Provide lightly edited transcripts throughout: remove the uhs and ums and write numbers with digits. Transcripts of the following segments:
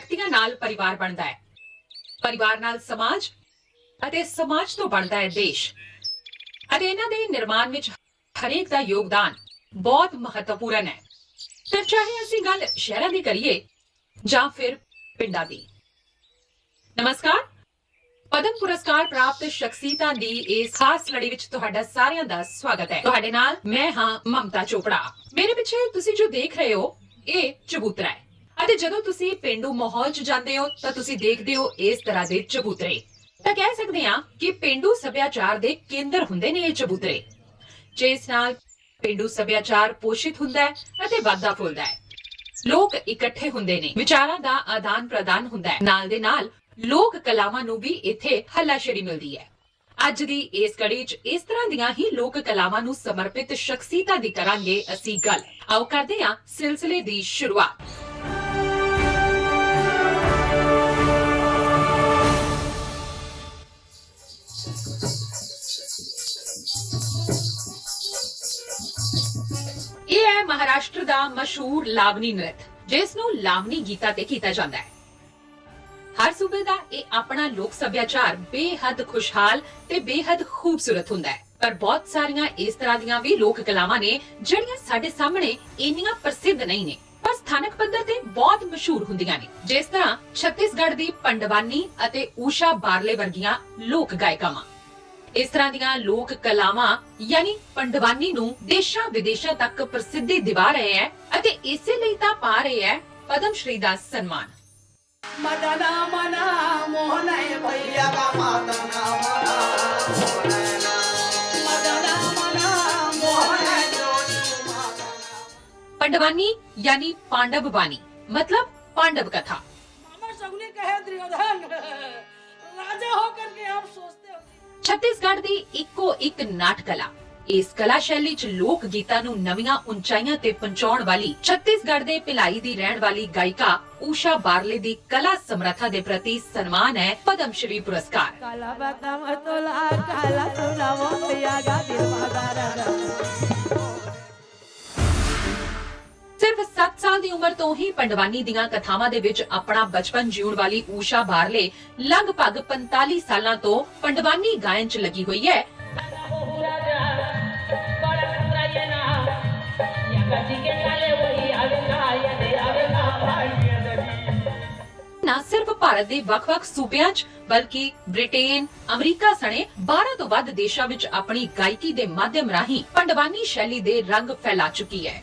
ਵਿਅਕਤੀਆਂ ਨਾਲ ਪਰਿਵਾਰ ਬਣਦਾ ਹੈ, ਪਰਿਵਾਰ ਨਾਲ ਸਮਾਜ ਅਤੇ ਸਮਾਜ ਤੋਂ ਬਣਦਾ ਹੈ ਦੇਸ਼। ਅਤੇ ਇਹਨਾਂ ਦੇ ਨਿਰਮਾਣ ਵਿੱਚ ਹਰੇਕ ਦਾ ਯੋਗਦਾਨ ਬਹੁਤ ਮਹੱਤਵਪੂਰਨ ਹੈ। ਫਿਰ ਚਾਹੇ ਅਸੀਂ ਗੱਲ ਸ਼ਹਿਰਾਂ ਦੀ ਕਰੀਏ ਜਾਂ ਫਿਰ ਪਿੰਡਾਂ ਦੀ। ਨਮਸਕਾਰ, ਪਦਮ ਪੁਰਸਕਾਰ ਪ੍ਰਾਪਤ ਸ਼ਖਸੀਅਤਾਂ ਦੀ ਇਸ ਖਾਸ ਲੜੀ ਵਿੱਚ ਤੁਹਾਡਾ ਸਾਰਿਆਂ ਦਾ ਸਵਾਗਤ ਹੈ। ਤੁਹਾਡੇ ਨਾਲ ਮੈਂ ਹਾਂ ਮਮਤਾ ਚੋਪੜਾ। ਮੇਰੇ ਪਿੱਛੇ ਤੁਸੀਂ ਜੋ ਦੇਖ ਰਹੇ ਹੋ ਇਹ ਚਬੂਤਰਾ ਹੈ ਅਤੇ ਜਦੋਂ ਤੁਸੀਂ ਪਿੰਡੂ ਮਾਹੌਲ 'ਚ ਜਾਂਦੇ ਹੋ ਤਾਂ ਤੁਸੀਂ ਦੇਖਦੇ ਹੋ ਇਸ ਤਰ੍ਹਾਂ ਦੇ ਚਬੂਤਰੇ। ਤਾਂ ਕਹਿ ਸਕਦੇ ਹਾਂ ਕਿ ਪਿੰਡੂ ਸੱਭਿਆਚਾਰ ਦੇ ਕੇਂਦਰ ਹੁੰਦੇ ਨੇ ਇਹ ਚਬੂਤਰੇ, ਜਿਸ ਨਾਲ ਪਿੰਡੂ ਸੱਭਿਆਚਾਰ ਪੋਸ਼ਿਤ ਹੁੰਦਾ ਹੈ ਅਤੇ ਵੱਧਦਾ ਫੁੱਲਦਾ ਹੈ। ਲੋਕ ਇਕੱਠੇ ਹੁੰਦੇ ਨੇ, ਵਿਚਾਰਾਂ ਦਾ ਆਦਾਨ ਪ੍ਰਦਾਨ ਹੁੰਦਾ ਹੈ, ਨਾਲ ਦੇ ਨਾਲ ਲੋਕ ਕਲਾਵਾਂ ਨੂੰ ਵੀ ਇੱਥੇ ਹੱਲਾਸ਼ੇਰੀ ਮਿਲਦੀ ਹੈ। ਅੱਜ ਦੀ ਇਸ ਕੜੀ 'ਚ ਇਸ ਤਰ੍ਹਾਂ ਦੀਆਂ ਹੀ ਲੋਕ ਕਲਾਵਾਂ ਨੂੰ ਸਮਰਪਿਤ ਸ਼ਖਸੀਅਤਾਂ ਦੀ ਕਰਾਂਗੇ ਅਸੀਂ ਗੱਲ। ਆਓ ਕਰਦੇ ਹਾਂ ਸਿਲਸਿਲੇ ਦੀ ਸ਼ੁਰੂਆਤ। ਇਹ ਹੈ ਮਹਾਰਾਸ਼ਟਰ ਦਾ ਮਸ਼ਹੂਰ ਲਾਵਨੀ ਨ੍ਰਿਤ, ਜਿਸ ਨੂੰ ਲਾਵਨੀ ਗੀਤਾ ਤੇ ਕੀਤਾ ਜਾਂਦਾ ਹੈ। ਹਰ ਸੂਬੇ ਦਾ ਇਹ ਆਪਣਾ ਲੋਕ ਸੱਭਿਆਚਾਰ ਬੇਹੱਦ ਖੁਸ਼ਹਾਲ ਤੇ ਬੇਹੱਦ ਖੂਬਸੂਰਤ ਹੁੰਦਾ ਹੈ, ਪਰ ਬਹੁਤ ਸਾਰੀਆਂ ਇਸ ਤਰ੍ਹਾਂ ਦੀਆਂ ਵੀ ਲੋਕ ਕਲਾਵਾਂ ਨੇ ਜਿਹੜੀਆਂ ਸਾਡੇ ਸਾਹਮਣੇ ਇੰਨੀਆਂ ਪ੍ਰਸਿੱਧ ਨਹੀਂ ਨੇ, ਪਰ ਸਥਾਨਕ ਪੱਧਰ ਤੇ ਬਹੁਤ ਮਸ਼ਹੂਰ ਹੁੰਦੀਆਂ ਨੇ। ਜਿਸ ਤਰ੍ਹਾਂ ਛੱਤੀਸਗੜ੍ਹ ਦੀ ਪੰਡਵਾਨੀ ਅਤੇ ਊਸ਼ਾ ਬਾਰਲੇ ਵਰਗੀਆਂ ਲੋਕ ਗਾਇਕਾਵਾਂ। ਇਸ ਤਰ੍ਹਾਂ ਦੀਆਂ ਲੋਕ ਕਲਾਵਾਂ ਯਾਨੀ ਪੰਡਵਾਨੀ ਨੂੰ ਦੇਸ਼ਾਂ ਵਿਦੇਸ਼ਾਂ ਤੱਕ ਪ੍ਰਸਿੱਧੀ ਦਿਵਾ ਰਹੇ ਹੈ ਅਤੇ ਇਸੇ ਲਈ ਤਾਂ ਪਾ ਰਹੇ ਹੈ ਪਦਮ ਸ਼੍ਰੀ ਦਾ ਸਨਮਾਨ। मदना मना मोहन भैया का मदना मना मदना मना मोहन। पंडवानी यानी पांडव बानी, मतलब पांडव कथा। मामा सगुनी कहे दुर्योधन राजा होकर के आप सोचते हो। छत्तीसगढ़ दी इको एक नाट कला। ਇਸ ਕਲਾ ਸ਼ੈਲੀ 'ਚ ਲੋਕ ਗੀਤਾਂ ਨੂੰ ਨਵੀਆਂ ਉਚਾਈਆਂ ਤੇ ਪਹੁੰਚਾਉਣ ਵਾਲੀ ਛੱਤੀਸਗੜ੍ਹ ਦੇ ਭਿਲਾਈ ਦੀ ਰਹਿਣ ਵਾਲੀ ਗਾਇਕਾ ਊਸ਼ਾ ਬਾਰਲੇ ਦੀ ਕਲਾ ਸਮਰੱਥਾ ਦੇ ਪ੍ਰਤੀ ਸਨਮਾਨ ਹੈ ਪਦਮ ਸ਼੍ਰੀ ਪੁਰਸਕਾਰ। ਸਿਰਫ 7 ਸਾਲ ਦੀ ਉਮਰ ਤੋਂ ਹੀ ਪੰਡਵਾਨੀ ਦੀਆਂ ਕਥਾਵਾਂ ਦੇ ਵਿੱਚ ਆਪਣਾ ਬਚਪਨ ਜਿਉਣ ਵਾਲੀ ਊਸ਼ਾ ਬਾਰਲੇ ਲਗਭਗ 45 ਸਾਲਾਂ ਤੋਂ ਪੰਡਵਾਨੀ ਗਾਇਨ 'ਚ ਲੱਗੀ ਹੋਈ ਹੈ। ਨਾ ਸਿਰਫ ਭਾਰਤ ਦੇ ਵੱਖ-ਵੱਖ ਸੂਬਿਆਂ 'ਚ ਬਲਕਿ ਬ੍ਰਿਟੇਨ, ਅਮਰੀਕਾ ਸਣੇ 12 ਤੋਂ ਵੱਧ ਦੇਸ਼ਾਂ ਵਿੱਚ ਆਪਣੀ ਗਾਇਕੀ ਦੇ ਮਾਧਿਅਮ ਰਾਹੀਂ ਪੰਡਵਾਨੀ ਸ਼ੈਲੀ ਦੇ ਰੰਗ ਫੈਲਾ ਚੁੱਕੀ ਹੈ।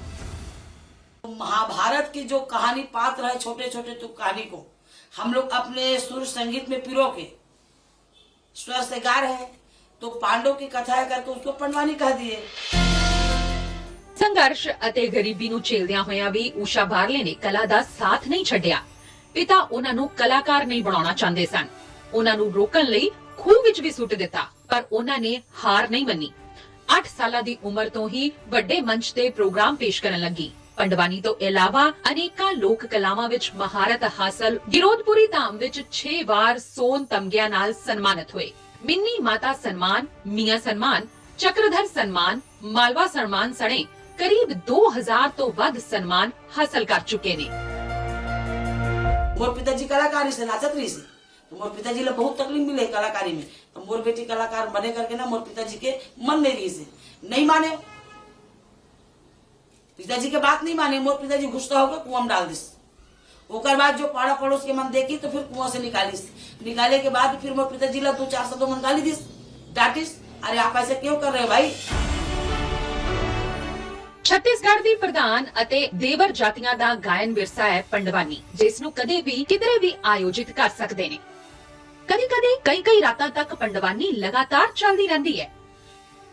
महाभारत की जो कहानी पात्र है, छोटे छोटे तो कहानी को हम लोग अपने सुर संगीत में पिरो के स्वर से गा रहे हैं, तो पांडव की कथा है करके उसको पंडवानी कह दिए। ਸੰਘਰਸ਼ ਅਤੇ ਗਰੀਬੀ ਨੂੰ ਝੇਲਦਿਆਂ ਹੋਇਆਂ ਵੀ ਊਸ਼ਾ ਬਾਰਲੇ ਨੇ ਕਲਾ ਦਾ ਸਾਥ ਨਹੀਂ ਛੱਡਿਆ। ਪਿਤਾ ਉਹਨਾਂ ਨੂੰ ਕਲਾਕਾਰ ਨਹੀਂ ਬਣਾਉਣਾ ਚਾਹੁੰਦੇ ਸਨ, ਉਹਨਾਂ ਨੂੰ ਰੋਕਣ ਲਈ ਖੂਹ ਵਿੱਚ ਵੀ ਸੁੱਟ ਦਿੱਤਾ, ਪਰ ਉਹਨਾਂ ਨੇ ਹਾਰ ਨਹੀਂ ਮੰਨੀ। 8 ਸਾਲਾਂ ਦੀ ਉਮਰ ਤੋਂ ਹੀ ਵੱਡੇ ਮੰਚ ਤੇ ਪ੍ਰੋਗਰਾਮ ਪੇਸ਼ ਕਰਨ ਲੱਗੀ। ਪੰਡਵਾਨੀ ਤੋਂ ਇਲਾਵਾ ਅਨੇਕਾਂ ਲੋਕ ਕਲਾਵਾਂ ਵਿੱਚ ਮਹਾਰਤ ਹਾਸਲ, ਗਿਰੋਧਪੁਰੀ ਧਾਮ ਵਿੱਚ 6 ਵਾਰ ਸੋਨ ਤਮਗਿਆਂ ਨਾਲ ਸਨਮਾਨਿਤ ਹੋਏ। ਮਿੰਨੀ ਮਾਤਾ ਸਨਮਾਨ, ਮੀਆਂ ਸਨਮਾਨ, ਚੱਕਰਧਰ ਸਨਮਾਨ, ਮਾਲਵਾ ਸਨਮਾਨ ਸਣੇ करीब 2000 तो ਵੱਧ सम्मान हासिल कर चुके ने। मोर पिताजी कलाकारी से नाचत रही से, तो मोर पिताजी ला बहुत तकलीफ मिले कलाकारी में, तो मोर बेटी कलाकार बने करके ना मोर पिताजी के मन नहीं रही से, नहीं माने, पिताजी के बात नहीं माने। मोर पिताजी गुस्सा होकर कुआं में डाल दिस। ओकर बाद जो पाड़ा पड़ोस के मन देखी तो फिर कुआं से निकाली, निकाले के बाद फिर मोर पिताजी ला 2-4 शब्दों मन गाली दिस, डांटिस, अरे आप ऐसे क्यों कर रहे हो भाई। ਛੱਤੀਸਗੜ੍ਹ ਦੀ ਪ੍ਰਧਾਨ ਅਤੇ ਦੇਵਰ ਜਾਤੀਆਂ ਦਾ ਗਾਇਨ ਵਿਰਸਾ ਹੈ ਪੰਡਵਾਨੀ, ਜਿਸ ਨੂੰ ਕਦੇ ਵੀ ਕਿਧਰੇ ਵੀ ਆਯੋਜਿਤ ਕਰ ਸਕਦੇ ਨੇ। ਕਦੀ-ਕਦੀ ਕਈ ਰਾਤਾਂ ਤੱਕ ਪੰਡਵਾਨੀ ਲਗਾਤਾਰ ਚੱਲਦੀ ਰਹਿੰਦੀ ਹੈ।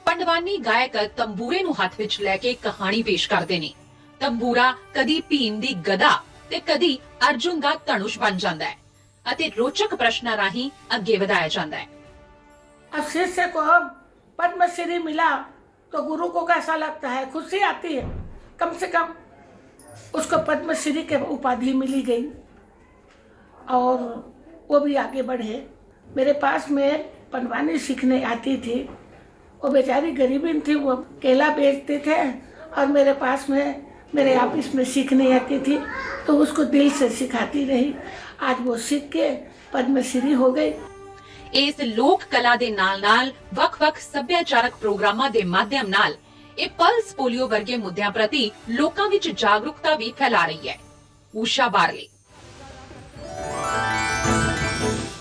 ਪੰਡਵਾਨੀ ਗਾਇਕ ਤੰਬੂਰੇ ਨੂੰ ਹੱਥ ਵਿੱਚ ਲੈ ਕੇ ਕਹਾਣੀ ਪੇਸ਼ ਕਰਦੇ ਨੇ। ਤੰਬੂਰਾ ਕਦੀ ਭੀਮ ਦੀ ਗਦਾ ਤੇ ਕਦੀ ਅਰਜੁਨ ਦਾ ਧਨੁਸ਼ ਬਣ ਜਾਂਦਾ ਹੈ ਅਤੇ ਰੋਚਕ ਪ੍ਰਸ਼ਨਾਂ ਰਾਹੀਂ ਅੱਗੇ ਵਧਾਇਆ ਜਾਂਦਾ ਹੈ। अब शिष्य को पद्मश्री मिला तो गुरु को कैसा लगता है, खुशी आती है। कम से कम उसको पद्मश्री के उपाधि मिली गई और वो भी आगे बढ़े। मेरे पास में पंडवानी सीखने आती थी, वो बेचारी गरीबी थी, वो केला बेचते थे और मेरे पास में मेरे ऑफिस में सीखने आती थी तो उसको दिल से सिखाती रही। आज वो सीख के पद्मश्री हो गई। ਇਸ ਲੋਕ ਕਲਾ ਦੇ ਨਾਲ-ਨਾਲ ਵੱਖ-ਵੱਖ ਸੱਭਿਆਚਾਰਕ ਪ੍ਰੋਗਰਾਮਾਂ ਦੇ ਮਾਧਿਅਮ ਨਾਲ ਇਹ ਪਲਸ ਪੋਲੀਓ ਵਰਗੇ ਮੁੱਦਿਆਂ ਪ੍ਰਤੀ ਲੋਕਾਂ ਵਿੱਚ ਜਾਗਰੂਕਤਾ ਵੀ ਫੈਲਾ ਰਹੀ ਹੈ। ਊਸ਼ਾ ਬਾਰਲੇ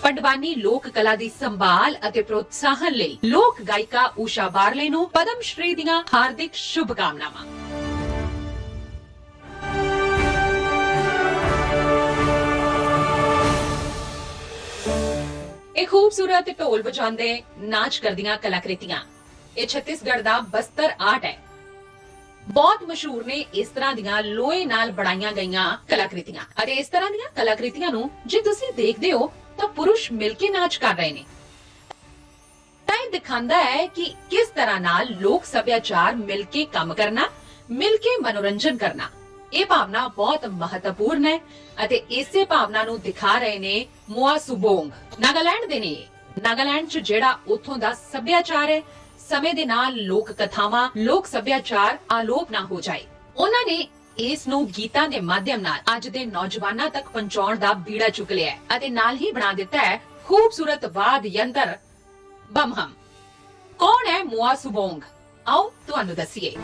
ਪੰਡਵਾਨੀ ਲੋਕ ਕਲਾ ਦੀ ਸੰਭਾਲ ਅਤੇ ਪ੍ਰੋਤਸਾਹਨ ਲਈ ਲੋਕ ਗਾਇਕਾ ਊਸ਼ਾ ਬਾਰਲੇ ਨੂੰ ਪਦਮ ਸ਼੍ਰੀ ਦੀਆਂ ਹਾਰਦਿਕ ਸ਼ੁਭਕਾਮਨਾਵਾਂ। ਇਹ ਖੂਬਸੂਰਤ ਢੋਲ ਵਜਾਉਂਦੇ ਨਾਚ ਕਰਦੀਆਂ ਕਲਾਕ੍ਰਿਤੀਆਂ ਇਹ ਛੱਤੀਸਗੜ੍ਹ ਦਾ ਬਸਤਰ ਆਰਟ ਹੈ। ਬਹੁਤ ਮਸ਼ਹੂਰ ਨੇ ਇਸ ਤਰ੍ਹਾਂ ਦੀਆਂ ਲੋਹੇ ਨਾਲ ਬਣਾਈਆਂ ਗਈਆਂ ਕਲਾਕ੍ਰਿਤੀਆਂ ਅਤੇ ਇਸ ਤਰ੍ਹਾਂ ਦੀਆਂ ਕਲਾਕ੍ਰਿਤੀਆਂ ਨੂੰ ਜੇ ਤੁਸੀਂ ਦੇਖਦੇ ਹੋ ਤਾਂ ਪੁਰਸ਼ ਮਿਲ ਕੇ ਨਾਚ ਕਰ ਰਹੇ ਨੇ। ਤਾਂ ਇਹ ਦਿਖਾਉਂਦਾ ਹੈ ਕਿ ਕਿਸ ਤਰ੍ਹਾਂ ਨਾਲ ਲੋਕ ਸੱਭਿਆਚਾਰ ਮਿਲ ਕੇ ਕੰਮ ਕਰਨਾ, ਮਿਲ ਕੇ ਮਨੋਰੰਜਨ ਕਰਨਾ ਇਹ ਭਾਵਨਾ ਬਹੁਤ ਮਹੱਤਵਪੂਰਨ ਹੈ ਅਤੇ ਇਸੇ ਭਾਵਨਾ ਨੂੰ ਦਿਖਾ ਰਹੇ ਨੇ ਮੁਆ ਸੁਬੋਂਗ। ਨਾਗਾਲੈਂਡ ਦੇ ਨੇ। ਨਾਗਾਲੈਂਡ 'ਚ ਜਿਹੜਾ ਉੱਥੋਂ ਦਾ ਸੱਭਿਆਚਾਰ ਹੈ ਸਮੇਂ ਦੇ ਨਾਲ ਲੋਕ ਕਥਾਵਾਂ, ਲੋਕ ਸੱਭਿਆਚਾਰ ਆਲੋਪ ਨਾ ਹੋ ਜਾਏ। ਉਹਨਾਂ ਨੇ ਇਸ ਨੂੰ ਗੀਤਾਂ ਦੇ ਮਾਧਿਅਮ ਨਾਲ ਅੱਜ ਦੇ ਨੌਜਵਾਨਾਂ ਤੱਕ ਪਹੁੰਚਾਉਣ ਦਾ ਬੀੜਾ ਚੁੱਕ ਲਿਆ ਹੈ ਅਤੇ ਨਾਲ ਹੀ ਬਣਾ ਦਿੱਤਾ ਹੈ ਖੂਬਸੂਰਤ ਵਾਦ ਯੰਤਰ ਬਮਹਮ। ਕੌਣ ਹੈ ਮੁਆ ਸੁਬੋਂਗ? ਆਓ ਤੁਹਾਨੂੰ ਦੱਸੀਏ।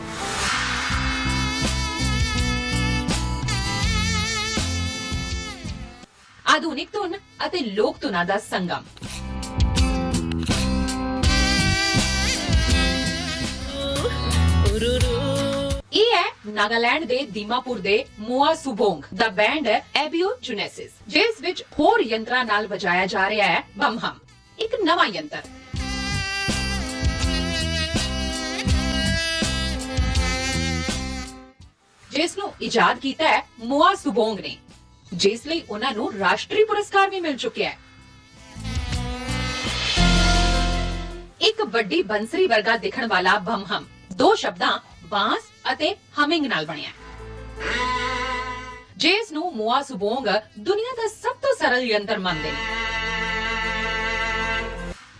ਆਧੁਨਿਕ ਧੁਨ ਅਤੇ ਲੋਕ ਧੁਨਾਂ ਦਾ ਸੰਗਮ। ਇਹ ਹੈ ਨਾਗਾਲੈਂਡ ਦੇ ਦੀਮਾਪੁਰ ਦੇ ਮੁਆ ਸੁਬੋਂਗ ਦਾ ਬੈਂਡ ਐਬੀਓ ਜੁਨੈਸਿਸ, ਜਿਸ ਵਿੱਚ ਹੋਰ ਯੰਤਰਾਂ ਨਾਲ ਵਜਾਇਆ ਜਾ ਰਿਹਾ ਹੈ ਬਮਹਮ, ਇੱਕ ਨਵਾਂ ਯੰਤਰ। ਜਿਸ ਨੂੰ ਇਜਾਦ ਕੀਤਾ ਹੈ ਮੁਆ ਸੁਬੋਂਗ ਨੇ, ਜਿਸ ਲਈ ਉਹਨਾਂ ਨੂੰ ਰਾਸ਼ਟਰੀ ਪੁਰਸਕਾਰ ਵੀ ਮਿਲ ਚੁੱਕਿਆ ਹੈ। ਇੱਕ ਵੱਡੀ ਬੰਸਰੀ ਵਰਗਾ ਦਿਖਣ ਵਾਲਾ ਬਮਹਮ ਦੋ ਸ਼ਬਦਾਂ ਬਾਂਸ ਅਤੇ ਹਮਿੰਗ ਨਾਲ ਬਣਿਆ ਹੈ, ਜਿਸ ਨੂੰ ਮੁਆ ਸੁਬੋਂਗ ਦੁਨੀਆ ਦਾ ਸਭ ਤੋਂ ਸਰਲ ਯੰਤਰ ਮੰਨਦੇ ਨੇ।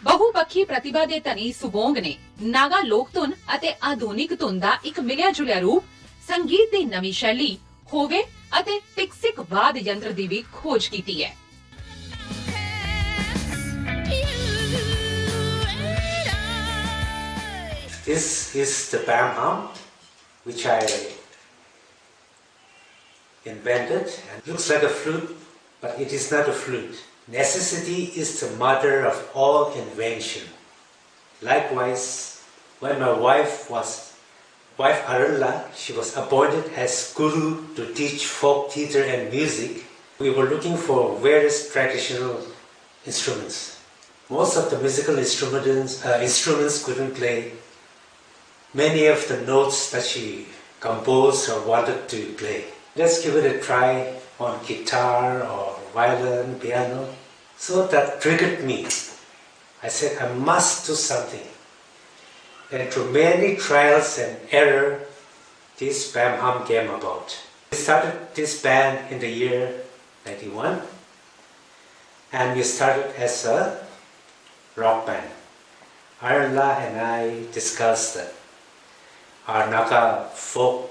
ਬਹੁਪੱਖੀ ਪ੍ਰਤਿਭਾ ਦੇ ਧਨੀ ਸੁਬੋਂਗ ਨੇ ਨਾਗਾ ਲੋਕ ਧੁਨ ਅਤੇ ਆਧੁਨਿਕ ਧੁਨ ਦਾ ਇੱਕ ਮਿਲਿਆ ਜੁਲਿਆ ਰੂਪ, ਸੰਗੀਤ ਦੀ ਨਵੀਂ ਸ਼ੈਲੀ ਹੋਵੇ ਅਤੇ ਟਿਕਸਿਕ ਵਾਦ ਯੰਤਰ ਦੀ ਵੀ ਖੋਜ ਕੀਤੀ ਹੈ। This is the bamham, which I invented, and looks like a flute, but it is not a flute. Necessity is the mother of all invention. Likewise, when my wife Arunla, she was appointed as guru to teach folk theatre and music. We were looking for various traditional instruments. Most of the musical instruments couldn't play many of the notes that she composed or wanted to play. Let's give it a try on guitar or violin, piano. So that triggered me. I said, I must do something. And through many trials and error, this bamham came about. We started this band in the year 91, and we started as a rock band. Arla and I discussed that our Naga folk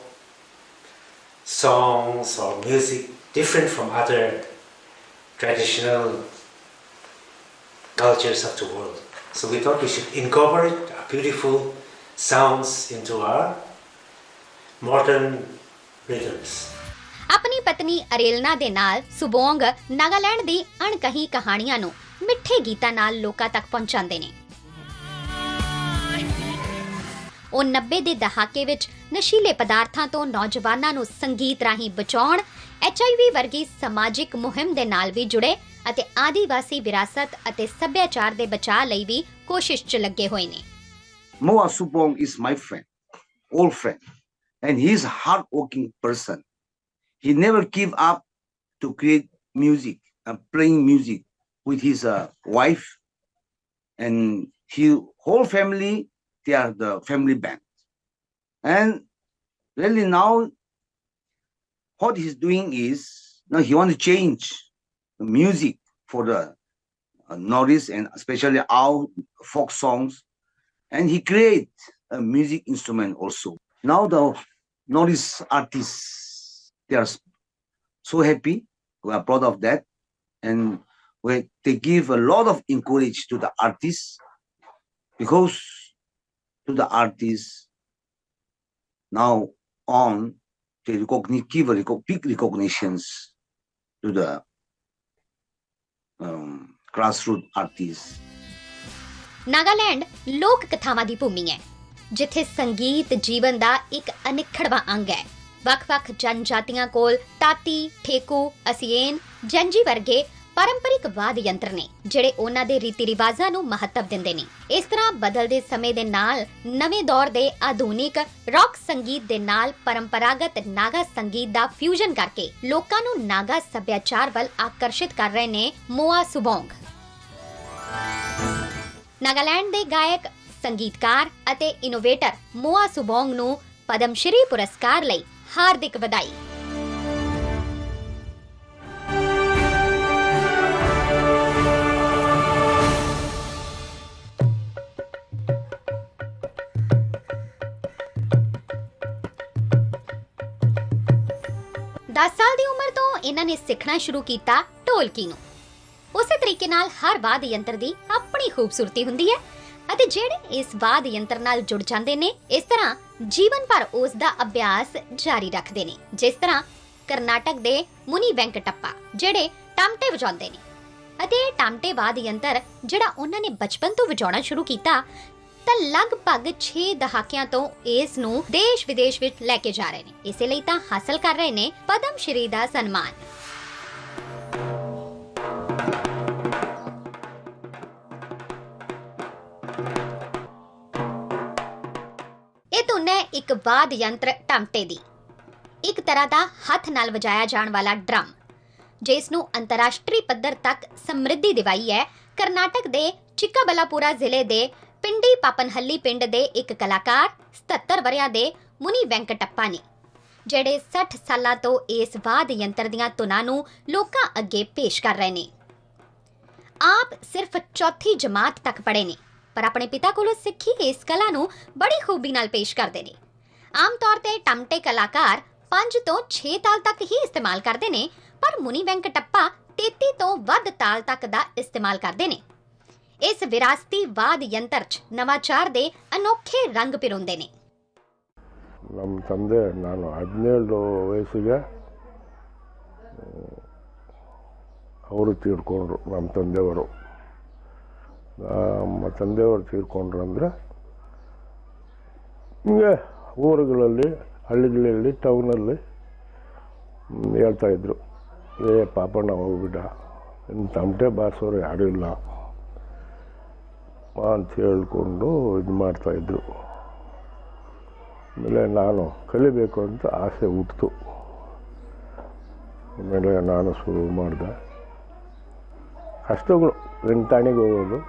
songs or music different from other traditional cultures of the world. So we thought we should incorporate our beautiful sounds into our modern rhythms. ਆਪਣੀ ਪਤਨੀ ਅਰੇਲਨਾ ਦੇ ਨਾਲ ਸੁਬੋਂਗ ਨਾਗਾਲੈਂਡ ਦੀ ਅਣਕਹੀ ਕਹਾਣੀਆਂ ਨੂੰ ਮਿੱਠੇ ਗੀਤਾਂ ਨਾਲ ਲੋਕਾਂ ਤੱਕ ਪਹੁੰਚਾਉਂਦੇ ਨੇ। ਉਹ 90 ਦੇ ਦਹਾਕੇ ਵਿੱਚ ਨਸ਼ੀਲੇ ਪਦਾਰਥਾਂ ਤੋਂ ਨੌਜਵਾਨਾਂ ਨੂੰ ਸੰਗੀਤ ਰਾਹੀਂ ਬਚਾਉਣ, HIV ਵਰਗੀ ਸਮਾਜਿਕ ਮੁਹਿੰਮ ਦੇ ਨਾਲ ਵੀ ਜੁੜੇ ਅਤੇ ਆਦੀਵਾਸੀ ਵਿਰਾਸਤ ਅਤੇ ਸੱਭਿਆਚਾਰ ਦੇ ਬਚਾਅ ਲਈ ਵੀ ਕੋਸ਼ਿਸ਼ 'ਚ ਲੱਗੇ ਹੋਏ ਨੇ। Moa Subong is my friend, old friend, and he is a hard-working person. He never give up to create music and playing music with his wife, and his whole family. They are the family band. And really now, what he's doing is, now he wants to change the music for the Northeast and especially our folk songs. And he create a music instrument also. Now the Northeast artists, they are so happy. We are proud of that. And they give a lot of encourage to the artists, because to the artists now on, they give big recognitions to the grassroots artists. Nagaland ਲੋਕ ਕਥਾਵਾਂ ਦੀ ਭੂਮੀ ਹੈ, ਜਿੱਥੇ ਸੰਗੀਤ ਜੀਵਨ ਦਾ ਇੱਕ ਅਨਿੱਖੜਵਾਂ ਅੰਗ ਹੈ। ਵੱਖ-ਵੱਖ ਜਨਜਾਤੀਆਂ ਕੋਲ ਤਾਤੀ, ਠੇਕੂ, ਅਸੀਏਨ, ਜੰਜੀ ਵਰਗੇ ਪਾਰੰਪਰਿਕ ਵਾਦ ਯੰਤਰ ਨੇ, ਜਿਹੜੇ ਉਹਨਾਂ ਦੇ ਰੀਤੀ ਰਿਵਾਜ਼ਾਂ ਨੂੰ ਮਹੱਤਵ ਦਿੰਦੇ ਨੇ। ਇਸ ਤਰ੍ਹਾਂ ਬਦਲਦੇ ਸਮੇਂ ਦੇ ਨਾਲ ਨਵੇਂ ਦੌਰ ਦੇ ਆਧੁਨਿਕ ਰੌਕ ਸੰਗੀਤ ਦੇ ਨਾਲ ਪਰੰਪਰਾਗਤ ਨਾਗਾ ਸੰਗੀਤ ਦਾ ਫਿਊਜ਼ਨ ਕਰਕੇ ਲੋਕਾਂ ਨੂੰ ਨਾਗਾ ਸੱਭਿਆਚਾਰ ਵੱਲ ਆਕਰਸ਼ਿਤ ਕਰ ਰਹੇ ਨੇ ਮੋਆ ਸੁਬੋਂਗ। ਨਾਗਾਲੈਂਡ ਦੇ ਗਾਇਕ, ਸੰਗੀਤਕਾਰ ਅਤੇ ਇਨੋਵੇਟਰ ਮੋਆ ਸੁਬੋਂਗ ਨੂੰ ਪਦਮ ਸ਼੍ਰੀ ਪੁਰਸਕਾਰ ਲਈ ਹਾਰਦਿਕ ਵਧਾਈ। दस साल ਦੀ ਉਮਰ ਤੋਂ ਇਹਨਾਂ ਨੇ ਸਿੱਖਣਾ ਸ਼ੁਰੂ ਕੀਤਾ ਢੋਲਕੀ ਨੂੰ। ਉਸੇ ਤਰੀਕੇ ਨਾਲ ਹਰ ਵਾਦ ਯੰਤਰ ਦੀ ਆਪਣੀ ਖੂਬਸੂਰਤੀ ਹੁੰਦੀ ਹੈ ਅਤੇ ਜਿਹੜੇ ਇਸ ਵਾਦ ਯੰਤਰ ਨਾਲ ਜੁੜ ਜਾਂਦੇ ਨੇ, ਇਸ ਤਰ੍ਹਾਂ ਜੀਵਨ ਭਰ ਉਸ ਦਾ ਅਭਿਆਸ ਜਾਰੀ ਰੱਖਦੇ ਨੇ। ਜਿਸ ਤਰ੍ਹਾਂ ਕਰਨਾਟਕ ਦੇ ਮੁਨੀ ਵੈਂਕਟੱਪਾ, ਜਿਹੜੇ ਟਮਟੇ ਵਜਾਉਂਦੇ ਨੇ, ਅਤੇ ਇਹ ਟਮਟੇ ਵਾਦ ਯੰਤਰ ਜਿਹੜਾ ਉਹਨਾਂ ਨੇ ਬਚਪਨ ਤੋਂ ਵਜਾਉਣਾ ਸ਼ੁਰੂ ਕੀਤਾ, ਤਾਂ ਲਗਭਗ 6 ਦਹਾਕਿਆਂ ਤੋਂ ਇਸ ਨੂੰ ਦੇਸ਼ ਵਿਦੇਸ਼ ਵਿੱਚ ਲੈ ਕੇ ਜਾ ਰਹੇ ਨੇ। ਇਸੇ ਲਈ ਤਾਂ ਹਾਸਲ ਕਰ ਰਹੇ ਨੇ ਪਦਮ ਸ਼੍ਰੀ ਦਾ ਸਨਮਾਨ। ਇਹ ਧੁਨ ਹੈ ਇੱਕ ਵਾਦ ਯੰਤਰ ਟਮਟੇ ਦੀ, ਇੱਕ ਤਰ੍ਹਾਂ ਦਾ ਹੱਥ ਨਾਲ ਵਜਾਇਆ ਜਾਣ ਵਾਲਾ ਡਰਮ, ਜਿਸ ਨੂੰ ਅੰਤਰਰਾਸ਼ਟਰੀ ਪੱਧਰ ਤੱਕ ਸਮਰਿੱਧੀ ਦਿਵਾਈ ਹੈ ਕਰਨਾਟਕ ਦੇ ਚਿੱਕਾਬਲਾਪੁਰਾ ਜ਼ਿਲ੍ਹੇ ਦੇ ਪਿੰਡੀ ਪਾਪਨਹੱਲੀ ਪਿੰਡ ਦੇ ਇੱਕ ਕਲਾਕਾਰ 77 ਵਰਿਆਂ ਦੇ ਮੁਨੀ ਵੈਂਕਟੱਪਾ ਨੇ, ਜਿਹੜੇ 60 ਸਾਲਾਂ ਤੋਂ ਇਸ ਵਾਦ ਯੰਤਰ ਦੀਆਂ ਧੁਨਾਂ ਨੂੰ ਲੋਕਾਂ ਅੱਗੇ ਪੇਸ਼ ਕਰ ਰਹੇ ਨੇ। ਆਪ ਸਿਰਫ ਚੌਥੀ ਜਮਾਤ ਤੱਕ ਪੜ੍ਹੇ ਨੇ, ਪਰ ਆਪਣੇ ਪਿਤਾ ਕੋਲੋਂ ਸਿੱਖੀ ਇਸ ਕਲਾ ਨੂੰ ਬੜੀ ਖੂਬੀ ਨਾਲ ਪੇਸ਼ ਕਰਦੇ ਨੇ। ਆਮ ਤੌਰ ਤੇ ਟਮਟੇ ਕਲਾਕਾਰ 5 ਤੋਂ 6 ਤਾਲ ਤੱਕ ਹੀ ਇਸਤੇਮਾਲ ਕਰਦੇ ਨੇ, ਪਰ ਮੁਨੀ ਵੈਂਕਟੱਪਾ 33 ਤੋਂ ਵੱਧ ਤਾਲ ਤੱਕ ਦਾ ਇਸਤੇਮਾਲ ਕਰਦੇ ਨੇ। ਇਸ ਵਿਰਾਸਤੀ ਵਾਦ ਯੰਤਰ 'ਚ ਨਵਾਚਾਰ ਦੇ ਅਨੋਖੇ ਰੰਗ ਪਿਰੋਂਦੇ ਨੇ। ನಮ್ಮ ತಂದೆ, ನಾನು 17 ವಯಸ್ಸಿಗೆ ಅವರು ತೀರ್ಕೊಂಡ್ರು. ನಮ್ಮ ತಂದೆಯವರು ತೀರ್ಕೊಂಡ್ರು ಅಂದರೆ ಹಿಂಗೆ ಊರುಗಳಲ್ಲಿ, ಹಳ್ಳಿಗಳಲ್ಲಿ, ಟೌನಲ್ಲಿ ಹೇಳ್ತಾಯಿದ್ರು, ಪಾಪಣ್ಣ ಹೋಗ್ಬಿಟ್ಟ, ಇನ್ನು ತಮಟೆ ಬಾರಿಸೋರು ಯಾರೂ ಇಲ್ಲ ಅಂತ ಹೇಳ್ಕೊಂಡು ಇದು ಮಾಡ್ತಾಯಿದ್ರು. ಆಮೇಲೆ ನಾನು ಕಲಿಬೇಕು ಅಂತ ಆಸೆ ಹುಟ್ಟಿತು. ಆಮೇಲೆ ನಾನು ಶುರು ಮಾಡಿದೆ. ಕಷ್ಟಗಳು, ರಿಂಟಾಣಿಗೆ ಹೋಗೋದು,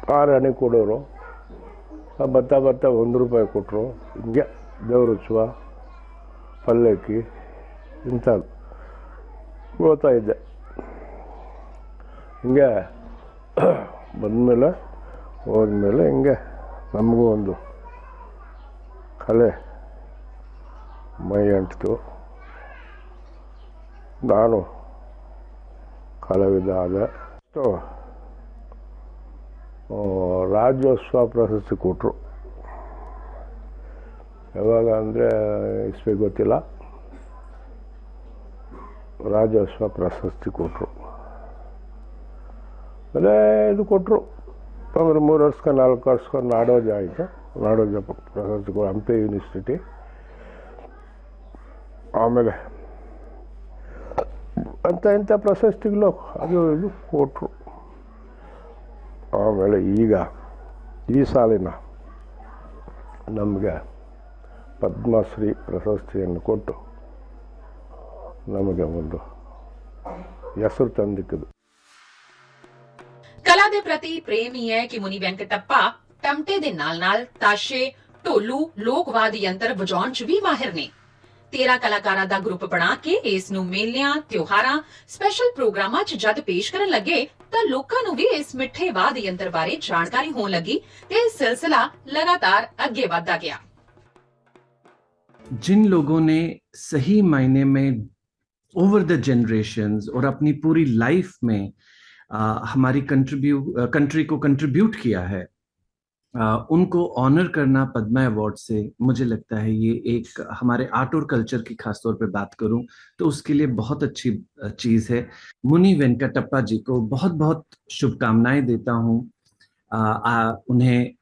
6 ಆಣೆ ಕೊಡೋರು, ಬರ್ತಾ ₹1 ಕೊಟ್ಟರು, ಹಿಂಗೆ ದೇವ್ರ ಉತ್ಸವ, ಪಲ್ಲಕ್ಕಿ ಇಂಥದ್ದು ಹೋಗ್ತಾಯಿದ್ದೆ. ಹಿಂಗೆ ಹೋದ್ಮೇಲೆ ಹಿಂಗೆ ನಮಗೂ ಒಂದು ಕಲೆ ಮೈ ಅಂಟಿತು. ನಾನು ಕಲಾವಿದ ಆದೆ. ರಾಜ್ಯೋತ್ಸವ ಪ್ರಶಸ್ತಿ ಕೊಟ್ಟರು. ಯಾವಾಗ ಅಂದರೆ ಇಸ್ವಿ ಗೊತ್ತಿಲ್ಲ, ರಾಜ್ಯೋತ್ಸವ ಪ್ರಶಸ್ತಿ ಕೊಟ್ಟರು. ಆಮೇಲೆ ಇದು ಕೊಟ್ಟರು ಅಂದರೆ 3 ವರ್ಷಕ್ಕೆ 4 ವರ್ಷಕ್ಕೆ ನಾಡೋಜ ಆಯಿತು. ನಾಡೋಜ ಪ್ರಶಸ್ತಿಗಳು ಹಂಪಿ ಯೂನಿವರ್ಸಿಟಿ. ಆಮೇಲೆ ಇಂಥ ಪ್ರಶಸ್ತಿಗಳು ಅದು ಇದು ಕೊಟ್ಟರು. ಆಮೇಲೆ ಈಗ ಈ ಸಾಲಿನ ನಮಗೆ ಪದ್ಮಶ್ರೀ ಪ್ರಶಸ್ತಿಯನ್ನು ಕೊಟ್ಟು ನಮಗೆ ಒಂದು ಹೆಸರು ತಂದಿಕ್ಕಿದ್ದು. ਕਲਾ ਦੇ ਪ੍ਰਤੀ ਪ੍ਰੇਮ ਹੀ ਹੈ ਕਿ ਮੁਨੀ ਵੈਂਕਟੱਪਾ ਟਮਟੇ ਦੇ ਨਾਲ-ਨਾਲ ਤਾਸ਼ੇ, ਢੋਲੂ, ਲੋਕਵਾਦ ਯੰਤਰ ਵਜਾਉਣ 'ਚ ਵੀ ਮਾਹਿਰ ਨੇ। 13 ਕਲਾਕਾਰਾਂ ਦਾ ਗਰੁੱਪ ਬਣਾ ਕੇ ਇਸ ਨੂੰ ਮੇਲਿਆਂ, ਤਿਉਹਾਰਾਂ, ਸਪੈਸ਼ਲ ਪ੍ਰੋਗਰਾਮਾਂ 'ਚ ਜਦ ਪੇਸ਼ ਕਰਨ ਲੱਗੇ ਤਾਂ ਲੋਕਾਂ ਨੂੰ ਵੀ ਇਸ ਮਿੱਠੇ ਵਾਦ ਯੰਤਰ ਬਾਰੇ ਜਾਣਕਾਰੀ ਹੋਣ ਲੱਗੀ ਤੇ ਇਹ ਸਿਲਸਿਲਾ ਲਗਾਤਾਰ ਅੱਗੇ ਵਧਦਾ ਗਿਆ। जिन लोगों ने सही मायने में ओवर द जनरेशन्स और अपनी पूरी लाइफ में हमारी कंट्री को कंट्रीब्यूट किया है, उनको ऑनर करना पद्मा अवार्ड से, मुझे लगता है ये एक हमारे आर्ट और कल्चर की खासतौर पे बात करूं तो उसके लिए बहुत अच्छी चीज है। मुनि वेंकटप्पा जी को बहुत बहुत शुभकामनाएं देता हूं। उन्हें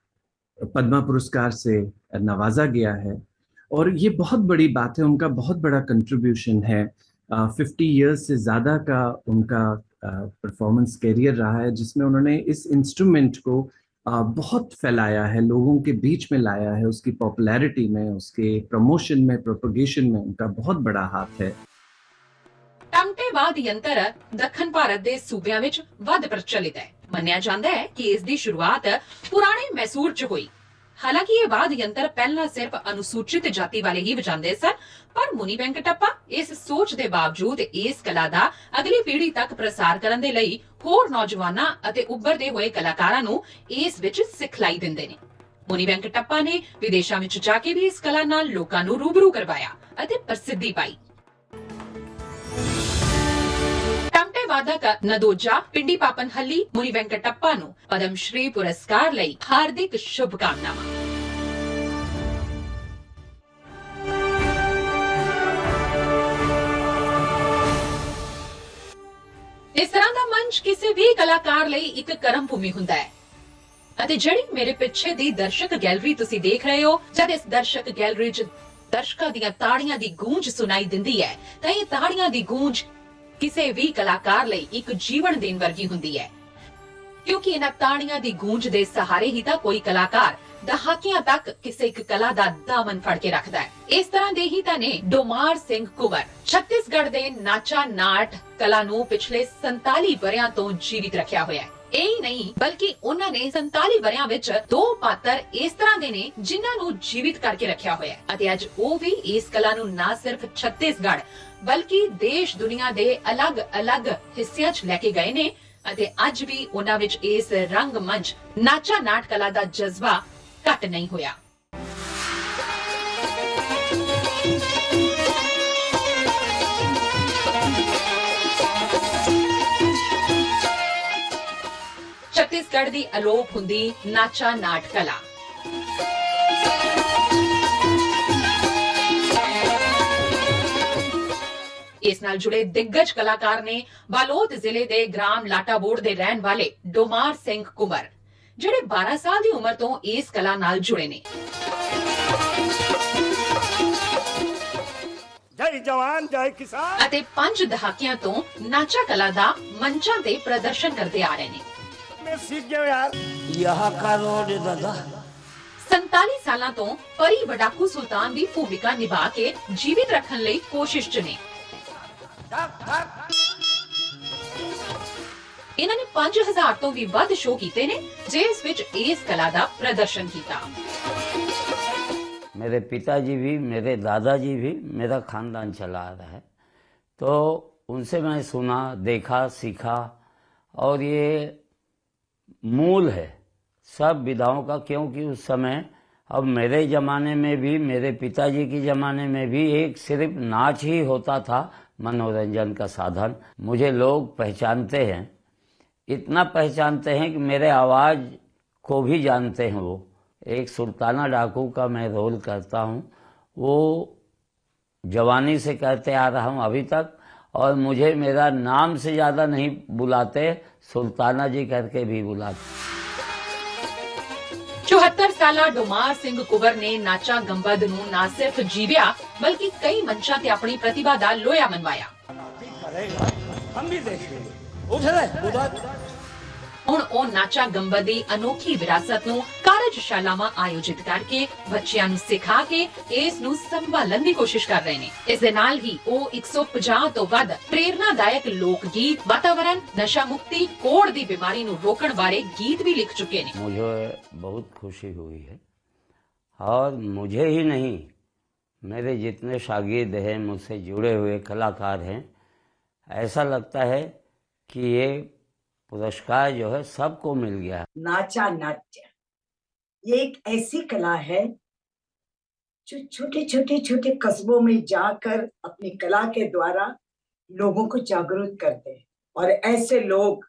पद्मा पुरस्कार से नवाजा गया है और ये बहुत बड़ी बात है, उनका बहुत बड़ा कंट्रीब्यूशन है। 50 इयर्स से ज़्यादा का उनका परफॉर्मेंस कैरियर रहा है, जिसमें उन्होंने इस इंस्ट्रूमेंट को बहुत फैलाया है, लोगों के बीच में लाया है, उसकी पॉपुलैरिटी में, उसके प्रमोशन में, प्रोपगेशन में उनका बहुत बड़ा हाथ है। ਟਮਟੇਵਾਦ ਯੰਤਰ ਦੱਖਣ ਭਾਰਤ ਦੇ ਸੂਬਿਆਂ ਵਿੱਚ ਵੱਧ ਪ੍ਰਚਲਿਤ ਹੈ। ਮੰਨਿਆ ਜਾਂਦਾ ਹੈ ਕਿ ਇਸ ਦੀ ਸ਼ੁਰੂਆਤ ਪੁਰਾਣੇ ਮੈਸੂਰ 'ਚ ਹੋਈ। ਹਾਲਾਂਕਿ ਇਹ ਵਾਦ ਯੰਤਰ ਪਹਿਲਾਂ ਸਿਰਫ ਅਨੁਸੂਚਿਤ ਜਾਤੀ ਵਾਲੇ ਹੀ ਵਜਾਉਂਦੇ ਸਨ, ਪਰ ਮੁਨੀ ਵੈਂਕਟੱਪਾ ਇਸ ਸੋਚ ਦੇ ਬਾਵਜੂਦ ਇਸ ਕਲਾ ਦਾ ਅਗਲੀ ਪੀੜ੍ਹੀ ਤੱਕ ਪ੍ਰਸਾਰ ਕਰਨ ਦੇ ਲਈ ਹੋਰ ਨੌਜਵਾਨਾਂ ਅਤੇ ਉੱਭਰਦੇ ਹੋਏ ਕਲਾਕਾਰਾਂ ਨੂੰ ਇਸ ਵਿੱਚ ਸਿਖਲਾਈ ਦਿੰਦੇ ਨੇ। ਮੁਨੀ ਵੈਂਕਟੱਪਾ ਨੇ ਵਿਦੇਸ਼ਾਂ ਵਿੱਚ ਜਾ ਕੇ ਵੀ ਇਸ ਕਲਾ ਨਾਲ ਲੋਕਾਂ ਨੂੰ ਰੂਬਰੂ ਕਰਵਾਇਆ ਅਤੇ ਪ੍ਰਸਿੱਧੀ ਪਾਈ। ਵਾਦਕ ਨਦੋਜਾ ਪਿੰਡੀ ਪਾਪਨਹੱਲੀ ਮੁਨੀ ਵੈਂਕਟੱਪਾ ਨੂੰ ਪਦਮ ਸ਼੍ਰੀ ਪੁਰਸਕਾਰ ਲਈ ਹਾਰਦਿਕ ਸ਼ੁਭਕਾਮਨਾਵਾਂ। ਇਸ ਤਰ੍ਹਾਂ ਦਾ ਮੰਚ ਕਿਸੇ ਵੀ ਕਲਾਕਾਰ ਲਈ ਇੱਕ ਕਰਮ ਭੂਮੀ ਹੁੰਦਾ ਹੈ ਅਤੇ ਜਿਹੜੀ ਮੇਰੇ ਪਿੱਛੇ ਦੀ ਦਰਸ਼ਕ ਗੈਲਰੀ ਤੁਸੀਂ ਦੇਖ ਰਹੇ ਹੋ, ਜਦ ਇਸ ਦਰਸ਼ਕ ਗੈਲਰੀ 'ਚ ਦਰਸ਼ਕਾਂ ਦੀਆਂ ਤਾੜੀਆਂ ਦੀ ਗੂੰਜ ਸੁਣਾਈ ਦਿੰਦੀ ਹੈ ਤਾਂ ਇਹ ਤਾੜੀਆਂ ਦੀ ਗੂੰਜ ਕਿਸੇ ਵੀ ਕਲਾਕਾਰ ਲਈ ਇੱਕ ਜੀਵਨ ਦੇਣ ਵਰਗੀ ਹੁੰਦੀ ਹੈ, ਕਿਉਂਕਿ ਇਹਨਾਂ ਤਾੜੀਆਂ ਦੀ ਗੂੰਜ ਦੇ ਸਹਾਰੇ ਹੀ ਤਾਂ ਕੋਈ ਕਲਾਕਾਰ ਦਹਾਕਿਆਂ ਤੱਕ ਕਿਸੇ ਇੱਕ ਕਲਾ ਦਾ ਦਾਮਨ ਫੜ ਕੇ ਰੱਖਦਾ ਹੈ। ਇਸ ਤਰ੍ਹਾਂ ਦੇ ਹੀ ਤਾਂ ਨੇ ਡੋਮਾਰ ਸਿੰਘ ਕੁੰਵਰ, ਛੱਤੀਸਗੜ੍ਹ ਦੇ ਨਾਚਾ ਨਾਟ ਕਲਾ ਨੂੰ ਪਿਛਲੇ 47 ਵਰਿਆਂ ਤੋਂ ਜੀਵਿਤ ਰੱਖਿਆ ਹੋਇਆ ਹੈ। ਇਹ ਹੀ ਨਹੀਂ ਬਲਕਿ ਉਹਨਾਂ ਨੇ 47 ਵਰਿਆਂ ਵਿੱਚ 2 ਪਾਤਰ ਇਸ ਤਰ੍ਹਾਂ ਦੇ ਨੇ ਜਿਨ੍ਹਾਂ ਨੂੰ ਜੀਵਿਤ ਕਰਕੇ ਰੱਖਿਆ ਹੋਇਆ ਹੈ ਅਤੇ ਅੱਜ ਉਹ ਵੀ ਇਸ ਕਲਾ ਨੂੰ ਨਾ ਸਿਰਫ ਛੱਤੀਸਗੜ੍ਹ ਬਲਕਿ ਦੇਸ਼ ਦੁਨੀਆ ਦੇ ਅਲੱਗ-ਅਲੱਗ ਹਿੱਸਿਆਂ 'ਚ ਲੈ ਕੇ ਗਏ ਨੇ ਅਤੇ ਅੱਜ ਵੀ ਉਹਨਾਂ ਵਿੱਚ ਇਸ ਰੰਗ ਮੰਚ ਨਾਚਾ ਨਾਟ ਕਲਾ ਦਾ ਜਜ਼ਬਾ ਘੱਟ ਨਹੀਂ ਹੋਇਆ। ਛੱਤੀਸਗੜ੍ਹ ਦੀ ਅਲੋਪ ਹੁੰਦੀ ਨਾਚਾ ਨਾਟ ਕਲਾ। ਇਸ ਨਾਲ ਜੁੜੇ ਦਿੱਗਜ ਕਲਾਕਾਰ ਨੇ ਬਾਲੋਦ ਜ਼ਿਲ੍ਹੇ ਦੇ ਗ੍ਰਾਮ ਲਾਟਾਬੋੜ ਦੇ ਰਹਿਣ ਵਾਲੇ ਡੋਮਾਰ ਸਿੰਘ ਕੁੰਵਰ, ਜਿਹੜੇ 12 ਸਾਲ ਦੀ ਉਮਰ ਤੋਂ ਇਸ ਕਲਾ ਨਾਲ ਜੁੜੇ ਨੇ। ਜੈ ਜਵਾਨ ਜੈ ਕਿਸਾਨ ਅਤੇ 5 ਦਹਾਕਿਆਂ ਤੋਂ ਨਾਚਾ ਕਲਾ ਦਾ ਮੰਚਾਂ ਤੇ ਪ੍ਰਦਰਸ਼ਨ ਕਰਦੇ ਆ ਰਹੇ ਨੇ। ਮੈਂ ਸਿੱਖ ਗਿਆ ਯਾਰ यहाँ का रोड दादा 47 ਸਾਲਾਂ ਤੋਂ ਪਰੀ ਵਡਾਕੂ ਸੁਲਤਾਨ ਦੀ ਭੂਮਿਕਾ ਨਿਭਾ ਕੇ ਜੀਵਿਤ ਰੱਖਣ ਲਈ ਕੋਸ਼ਿਸ਼ 'ਚ ਨੇ। ਇਹਨਾਂ ਨੇ 5000 ਤੋਂ ਵੀ ਵੱਧ ਸ਼ੋਅ ਕੀਤੇ ਨੇ, ਜਿਸ ਵਿੱਚ ਇਸ ਕਲਾ ਦਾ ਪ੍ਰਦਰਸ਼ਨ ਕੀਤਾ। मेरे पिताजी भी, मेरे दादाजी भी, मेरा खानदान चला आ रहा है, तो उनसे मैं सुना, देखा, सीखा और ये मूल है सब विधाओं का, क्योंकि उस समय, अब मेरे ज़माने में भी, मेरे पिताजी के ज़माने में भी एक सिर्फ नाच ही होता था मनोरंजन का साधन। मुझे लोग पहचानते हैं, इतना पहचानते हैं कि मेरे आवाज़ को भी जानते हैं। वो एक सुल्ताना डाकू का मैं रोल करता हूँ, वो जवानी से करते आ रहा हूँ अभी तक, और मुझे मेरा नाम से ज़्यादा नहीं बुलाते, सुल्ताना जी करके भी बुलाते। 74 ਸਾਲਾ ਡੋਮਾਰ ਸਿੰਘ ਕੁੰਵਰ ਨੇ ਨਾਚਾ ਗੰਬਦ ਨੂੰ ਨਾ ਸਿਰਫ ਜੀਵਿਆ ਬਲਕਿ ਕਈ ਮੰਚਾਂ ਤੇ ਆਪਣੀ ਪ੍ਰਤਿਭਾ ਦਾ ਲੋਹਾ ਮਨਵਾਇਆ। हम भी देखेंगे उठ रहे उधर। ਹੁਣ ਉਹ ਨਾਚਾ ਗੰਬਦ ਦੀ ਅਨੋਖੀ ਵਿਰਾਸਤ ਨੂੰ ਕਾਰਜਸ਼ਾਲਾਵਾਂ ਆਯੋਜਿਤ ਕਰਕੇ ਬੱਚਿਆਂ ਨੂੰ ਸਿਖਾ ਕੇ ਇਸ ਨੂੰ ਸੰਭਾਲਣ ਦੀ ਕੋਸ਼ਿਸ਼ ਕਰ ਰਹੇ ਨੇ। ਇਸ ਦੇ ਨਾਲ ਹੀ ਉਹ 150 ਤੋਂ ਵੱਧ ਪ੍ਰੇਰਨਾਦਾਇਕ ਲੋਕ ਗੀਤ, ਵਾਤਾਵਰਣ, ਨਸ਼ਾ ਮੁਕਤੀ, ਕੋੜ ਦੀ ਬਿਮਾਰੀ ਨੂੰ ਰੋਕਣ ਬਾਰੇ ਗੀਤ ਵੀ ਲਿਖ ਚੁੱਕੇ ਨੇ। मुझे बहुत खुशी हुई है, और मुझे ही नहीं, मेरे जितने शागिर्द हैं, मुझसे जुड़े हुए कलाकार हैं, ऐसा लगता है कि ये पुरस्कार जो है सबको मिल गया है। नाचा नाट्य ये एक ऐसी कला है जो छोटे कस्बों में जाकर अपनी कला के द्वारा लोगों को जागरूक करते हैं। और ऐसे लोग,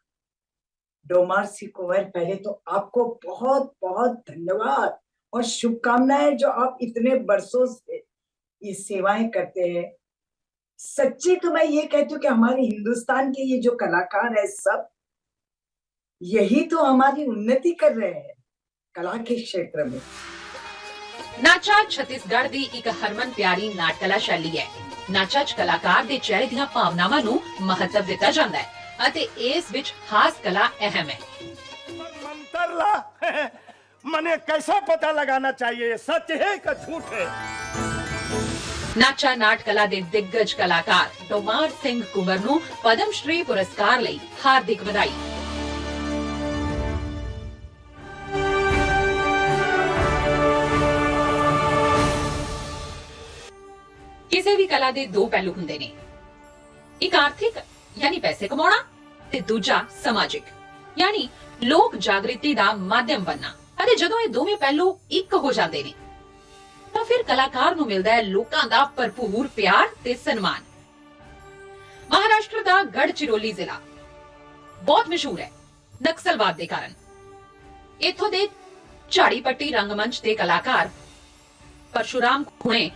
डोमार सिंह कुंवर, पहले तो आपको बहुत बहुत धन्यवाद और शुभकामनाएं जो आप इतने बरसों से ये सेवाएं करते हैं। सच्चे तो मैं ये कहती हूँ कि हमारे हिंदुस्तान के ये जो कलाकार है सब, यही तो हमारी उन्नति कर रहे हैं कला के क्षेत्र में। ਨਾਚਾ ਛੱਤੀਸਗੜ੍ਹ ਦੀ ਇੱਕ ਹਰਮਨ ਪਿਆਰੀ ਨਾਟ ਕਲਾ ਸ਼ੈਲੀ ਹੈ। ਨਾਚਾ 'ਚ ਕਲਾਕਾਰ ਦੇ ਚਿਹਰੇ ਦੀਆਂ ਭਾਵਨਾਵਾਂ ਨੂੰ ਮਹੱਤਵ ਦਿੱਤਾ ਜਾਂਦਾ ਹੈ ਅਤੇ ਇਸ ਵਿੱਚ ਹਾਸ ਕਲਾ ਅਹਿਮ ਹੈ। मंतर ला मने कैसा पता लगाना चाहिए सच है कि झूठ है? ਨਾਚਾ ਨਾਟ ਕਲਾ ਦੇ ਦਿੱਗਜ ਕਲਾਕਾਰ ਡੋਮਾਰ ਸਿੰਘ ਕੁੰਵਰ ਨੂੰ ਪਦਮ ਸ਼੍ਰੀ ਪੁਰਸਕਾਰ ਲਈ ਹਾਰਦਿਕ ਵਧਾਈ। ਕਿਸੇ ਵੀ ਕਲਾ ਦੇ ਦੋ ਪਹਿਲੂ ਹੁੰਦੇ ਨੇ, ਇੱਕ ਆਰਥਿਕ ਯਾਨੀ ਪੈਸੇ ਕਮਾਉਣਾ ਤੇ ਦੂਜਾ ਸਮਾਜਿਕ ਯਾਨੀ ਲੋਕ ਜਾਗ੍ਰਿਤੀ ਦਾ ਮਾਧਿਅਮ ਬਣਨਾ। ਅਤੇ ਜਦੋਂ ਇਹ ਦੋਵੇਂ ਪਹਿਲੂ ਇੱਕ ਹੋ ਜਾਂਦੇ ਨੇ ਤਾਂ ਫਿਰ ਕਲਾਕਾਰ ਨੂੰ ਮਿਲਦਾ ਹੈ ਲੋਕਾਂ ਦਾ ਭਰਪੂਰ ਪਿਆਰ ਤੇ ਸਨਮਾਨ। ਮਹਾਰਾਸ਼ਟਰ ਦਾ ਗੜਚਿਰੋਲੀ ਜ਼ਿਲ੍ਹਾ ਬਹੁਤ ਮਸ਼ਹੂਰ ਹੈ ਨਕਸਲਵਾਦ ਦੇ ਕਾਰਨ। ਇੱਥੋਂ ਦੇ ਝਾੜੀ ਪੱਟੀ ਰੰਗਮੰਚ ਦੇ ਕਲਾਕਾਰ ਪਰਸ਼ੂਰਾਮ ਖੁਣੇ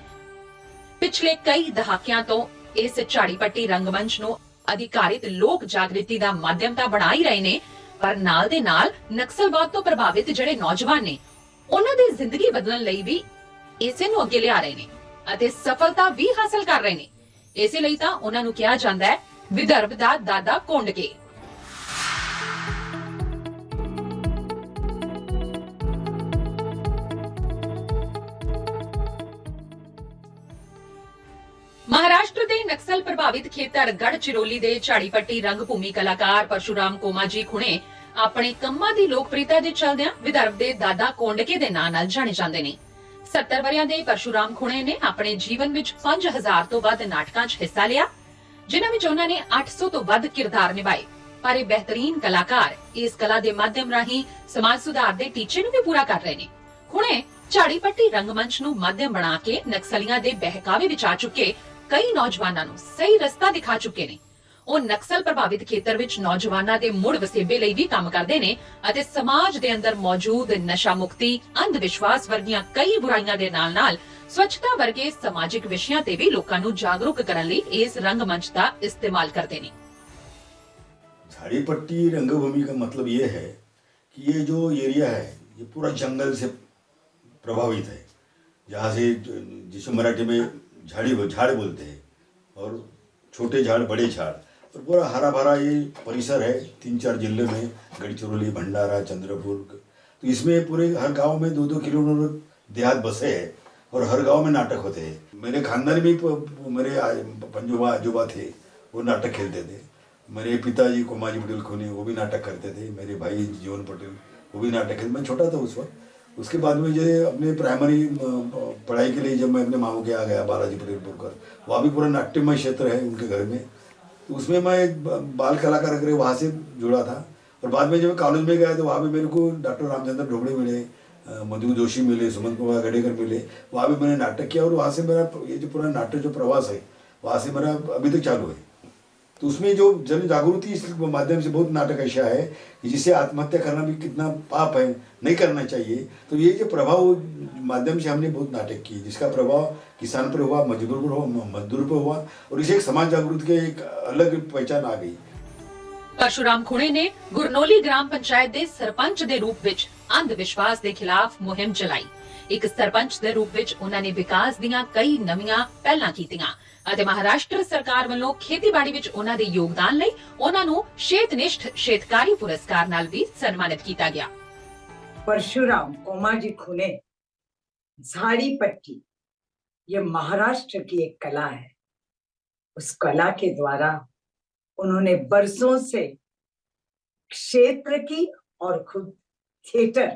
ਪਿਛਲੇ ਕਈ ਦਹਾਕਿਆਂ ਤੋਂ ਇਸ ਝਾੜੀ ਪੱਟੀ ਰੰਗਮੰਚ ਨੂੰ ਅਧਿਕਾਰਿਤ ਲੋਕ ਜਾਗ੍ਰਿਤੀ ਦਾ ਮਾਧਿਅਮ ਤਾਂ ਬਣਾ ਹੀ ਰਹੇ ਨੇ, ਪਰ ਨਾਲ ਦੇ ਨਾਲ ਨਕਸਲਵਾਦ ਤੋਂ ਪ੍ਰਭਾਵਿਤ ਜਿਹੜੇ ਨੌਜਵਾਨ ਨੇ ਉਹਨਾਂ ਦੀ ਜ਼ਿੰਦਗੀ ਬਦਲਣ ਲਈ ਵੀ ਇਸੇ ਨੂੰ ਅੱਗੇ ਲਿਆ ਰਹੇ ਨੇ ਅਤੇ ਸਫਲਤਾ ਵੀ ਹਾਸਲ ਕਰ ਰਹੇ ਨੇ। ਇਸੇ ਲਈ ਤਾਂ ਉਹਨਾਂ ਨੂੰ ਕਿਹਾ ਜਾਂਦਾ ਹੈ ਵਿਦਰਭ ਦਾ ਦਾਦਾ ਕੋਂਡਕੇ। ਮਹਾਰਾਸ਼ਟਰ ਦੇ ਨਕਸਲ ਪ੍ਰਭਾਵਿਤ ਖੇਤਰ ਗੜਚਿਰੋਲੀ ਦੇ ਝਾੜੀ ਪੱਟੀ ਰੰਗ ਭੂਮੀ ਕਲਾਕਾਰ ਪਰਸ਼ੂਰਾਮ ਕੋਮਾਜੀ ਖੁਣੇ ਆਪਣੇ ਕੰਮਾਂ ਦੀ ਲੋਕਪ੍ਰਿਯਤਾ ਦੇ ਚਲਦਿਆਂ ਵਿਦਰਭ ਦੇ ਦਾਦਾ ਕੋਂਡਕੇ ਦੇ ਨਾਂ ਨਾਲ ਜਾਣੇ ਜਾਂਦੇ ਨੇ। 70 ਵਰਿਆਂ ਦੇ ਪਰਸ਼ੂਰਾਮ ਖੁਣੇ ਨੇ ਆਪਣੇ ਜੀਵਨ ਵਿੱਚ 5000 ਤੋਂ ਵੱਧ ਨਾਟਕਾਂ 'ਚ ਹਿੱਸਾ ਲਿਆ, ਜਿਨ੍ਹਾਂ ਵਿੱਚ ਉਹਨਾਂ ਨੇ 800 ਤੋਂ ਵੱਧ ਕਿਰਦਾਰ ਨਿਭਾਏ। ਪਰ ਇਹ ਬਿਹਤਰੀਨ ਕਲਾਕਾਰ ਇਸ ਕਲਾ ਦੇ ਮਾਧਿਅਮ ਰਾਹੀਂ ਸਮਾਜ ਸੁਧਾਰ ਦੇ ਟੀਚੇ ਨੂੰ ਵੀ ਪੂਰਾ ਕਰ ਰਹੇ ਨੇ। ਖੁਣੇ ਝਾੜੀ ਪੱਟੀ ਰੰਗਮੰਚ ਨੂੰ ਮਾਧਿਅਮ ਬਣਾ ਕੇ ਨਕਸਲੀਆਂ ਦੇ ਬਹਿਕਾਵੇ ਵਿੱਚ ਆ ਚੁੱਕੇ ਕਈ ਨੌਜਵਾਨਾਂ ਨੂੰ ਸਹੀ ਰਸਤਾ ਦਿਖਾ ਚੁੱਕੇ ਨੇ। ਉਹ ਨਕਸਲ ਪ੍ਰਭਾਵਿਤ ਖੇਤਰ ਵਿੱਚ ਨੌਜਵਾਨਾਂ ਦੇ ਮੁੜ ਵਸੇਬੇ ਲਈ ਵੀ ਕੰਮ ਕਰਦੇ ਨੇ ਅਤੇ ਸਮਾਜ ਦੇ ਅੰਦਰ ਮੌਜੂਦ ਨਸ਼ਾ ਮੁਕਤੀ, ਅੰਧ ਵਿਸ਼ਵਾਸ ਵਰਗੀਆਂ ਕਈ ਬੁਰਾਈਆਂ ਦੇ ਨਾਲ-ਨਾਲ ਸਵੱਛਤਾ ਵਰਗੇ ਸਮਾਜਿਕ ਵਿਸ਼ਿਆਂ ਤੇ ਵੀ ਲੋਕਾਂ ਨੂੰ ਜਾਗਰੂਕ ਕਰਨ ਲਈ ਇਸ ਰੰਗਮੰਚ ਦਾ ਇਸਤੇਮਾਲ ਕਰਦੇ ਨੇ। झाड़ी पट्टी रंगभूमि का मतलब ये है कि ये जो एरिया है ये पूरा जंगल से प्रभावित है, जहाँ से जिसे मराठी में झाड़ बोलते हैं, और छोटे झाड़ बड़े झाड़, और पूरा हरा भरा ये परिसर है। 3-4 जिले में गढ़चिरौली, भंडारा, चंद्रपुर, तो इसमें पूरे हर गांव में 2-2 किलोमीटर देहात बसे हैं और हर गांव में नाटक होते हैं। मेरे खानदान में मेरे पंजोबा आजोबा थे, वो नाटक खेलते थे। मेरे पिताजी कोमाजी पटेल खुनी वो भी नाटक करते थे, मेरे भाई जीवन पटेल वो भी नाटक खेलते। मैं छोटा था उस वक्त। उसके बाद में जो अपने प्राइमरी पढ़ाई के लिए जब मैं अपने मामू के यहाँ गया बालाजी पटेल पुरकर, वहाँ भी पूरा नाट्यमय क्षेत्र है उनके घर में, तो उसमें मैं बाल कलाकार करके वहाँ से जुड़ा था। और बाद में जब मैं कॉलेज में गया तो वहाँ भी मेरे को डॉक्टर रामचंद्र ढोबड़े मिले, मधु जोशी मिले, सुमन कुमार गडेकर मिले, वहाँ भी मैंने नाटक किया। और वहाँ से मेरा ये जो पूरा नाट्य जो प्रवास है वहाँ से मेरा अभी तक चालू है। तो उसमें जो जन जागृति इस माध्यम से बहुत नाटक ऐसा है कि जिससे आत्महत्या करना भी कितना पाप है, नहीं करना चाहिए। तो ये जो प्रभाव माध्यम से हमने बहुत नाटक किए, जिसका प्रभाव किसान पर हुआ, मजदूर पर हुआ, मजदूर पर हुआ, और इसे एक समाज जागृति की एक अलग पहचान आ गई। ਪਰਸ਼ੂਰਾਮ ਖੁਣੇ ਨੇ ਗੁਰਨੋਲੀ ਗ੍ਰਾਮ ਪੰਚਾਇਤ ਦੇ ਸਰਪੰਚ ਦੇ ਰੂਪ ਵਿੱਚ ਅੰਧ ਵਿਸ਼ਵਾਸ ਦੇ ਖਿਲਾਫ ਮੁਹਿੰਮ ਚਲਾਈ। ਇੱਕ ਸਰਪੰਚ ਦੇ ਰੂਪ ਵਿੱਚ ਉਹਨਾਂ ਨੇ ਵਿਕਾਸ ਦੀਆਂ ਕਈ ਨਵੀਆਂ ਪਹਿਲਾਂ ਕੀਤੀਆਂ ਅਤੇ ਮਹਾਰਾਸ਼ਟਰ ਸਰਕਾਰ ਵੱਲੋਂ ਖੇਤੀਬਾੜੀ ਵਿੱਚ ਉਹਨਾਂ ਦੇ ਯੋਗਦਾਨ ਲਈ ਉਹਨਾਂ ਨੂੰ ਸ਼ੇਤਨਿਸ਼ਠ ਸ਼ੇਤਕਾਰੀ ਪੁਰਸਕਾਰ ਨਾਲ ਵੀ ਸਨਮਾਨਿਤ ਕੀਤਾ ਗਿਆ। परशुराम कोमाजी खुने झाड़ी पट्टी ये महाराष्ट्र की एक कला है। उस कला के द्वारा उन्होंने बरसों से क्षेत्र की और खुद थिएटर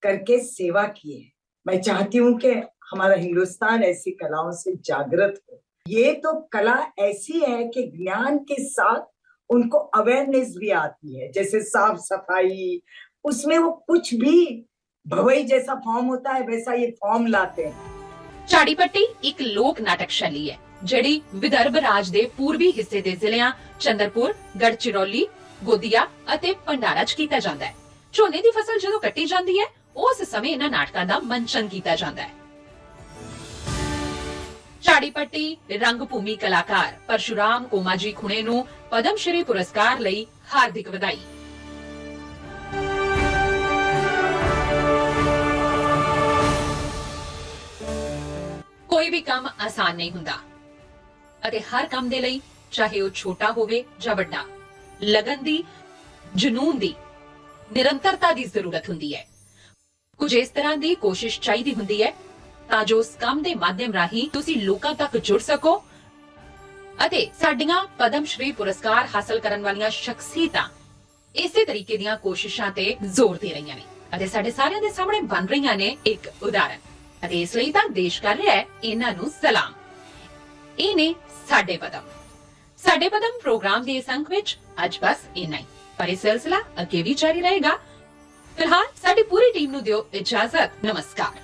करके सेवा की है। मैं चाहती हूं कि हमारा हिंदुस्तान ऐसी कलाओं से जागृत हो। ये तो कला ऐसी है कि ज्ञान के साथ उनको अवेयरनेस भी आती है, जैसे साफ सफाई, उसमें वो कुछ भी भवई जैसा फॉर्म होता है वैसा ये फॉर्म लाते हैं। ਝਾੜੀ ਪੱਟੀ ਇੱਕ ਲੋਕ ਨਾਟਕ ਸ਼ੈਲੀ ਹੈ ਜਿਹੜੀ ਵਿਦਰਭ ਰਾਜ ਦੇ ਪੂਰਬੀ ਹਿੱਸੇ ਦੇ ਜ਼ਿਲ੍ਹਿਆਂ ਚੰਦਰਪੁਰ, ਗੜਚਿਰੌਲੀ, ਗੋਦੀਆ ਅਤੇ ਭੰਡਾਰਾ 'ਚ ਕੀਤਾ ਜਾਂਦਾ ਹੈ। ਝੋਨੇ ਦੀ ਫਸਲ ਜਦੋਂ ਕੱਟੀ ਜਾਂਦੀ ਹੈ ਉਸ ਸਮੇਂ ਇਹਨਾਂ ਨਾਟਕਾਂ ਦਾ ਮੰਚਨ ਕੀਤਾ ਜਾਂਦਾ ਹੈ। ਝਾੜੀ ਪੱਟੀ ਰੰਗ ਭੂਮੀ ਕਲਾਕਾਰ ਪਰਸ਼ੁਰਾਮ ਕੋਮਾਜੀ ਖੁਣੇ ਨੂੰ ਪਦਮ ਸ਼੍ਰੀ ਪੁਰਸਕਾਰ ਲਈ ਹਾਰਦਿਕ ਵਧਾਈ। ਕੋਈ ਵੀ ਕੰਮ ਆਸਾਨ ਨਹੀਂ ਹੁੰਦਾ ਅਤੇ ਹਰ ਕੰਮ ਦੇ ਲਈ ਚਾਹੇ ਉਹ ਛੋਟਾ ਹੋਵੇ ਜਾਂ ਵੱਡਾ ਲਗਨ ਦੀ, ਜਨੂਨ ਦੀ, ਨਿਰੰਤਰਤਾ ਦੀ ਜ਼ਰੂਰਤ ਹੁੰਦੀ ਹੈ। ਕੁਝ ਇਸ ਤਰ੍ਹਾਂ ਦੀ ਕੋਸ਼ਿਸ਼ ਚਾਹੀਦੀ ਹੁੰਦੀ ਹੈ ਤਾਂ ਜੋ ਉਸ ਕੰਮ ਦੇ ਮਾਧਿਅਮ ਰਾਹੀਂ ਤੁਸੀਂ ਲੋਕਾਂ ਤੱਕ ਜੁੜ ਸਕੋ ਅਤੇ ਸਾਡੀਆਂ ਪਦਮ ਸ਼੍ਰੀ ਪੁਰਸਕਾਰ ਹਾਸਲ ਕਰਨ ਵਾਲੀਆਂ ਸ਼ਖਸੀਅਤਾਂ ਇਸੇ ਤਰੀਕੇ ਦੀਆਂ ਕੋਸ਼ਿਸ਼ਾਂ ਤੇ ਜ਼ੋਰ ਦੇ ਰਹੀਆਂ ਨੇ ਅਤੇ ਸਾਡੇ ਸਾਰਿਆਂ ਦੇ ਸਾਹਮਣੇ ਬਣ ਰਹੀਆਂ ਨੇ ਇੱਕ ਉਦਾਹਰਨ ਅਤੇ ਇਸ ਲਈ ਤਾਂ ਦੇਸ਼ ਕਰ ਰਿਹਾ ਹੈ ਇਹਨਾਂ ਨੂੰ ਸਲਾਮ। ਇਹ ਨੇ ਸਾਡੇ ਪਦਮ ਪ੍ਰੋਗਰਾਮ ਦੇ ਇਸ ਅੰਕ ਵਿੱਚ ਅੱਜ ਬਸ ਇੰਨਾ ਹੀ, ਪਰ ਇਹ ਸਿਲਸਿਲਾ ਅੱਗੇ ਵੀ ਜਾਰੀ ਰਹੇਗਾ। ਫਿਲਹਾਲ ਸਾਡੀ ਪੂਰੀ ਟੀਮ ਨੂੰ ਦਿਓ ਇਜਾਜ਼ਤ। ਨਮਸਕਾਰ।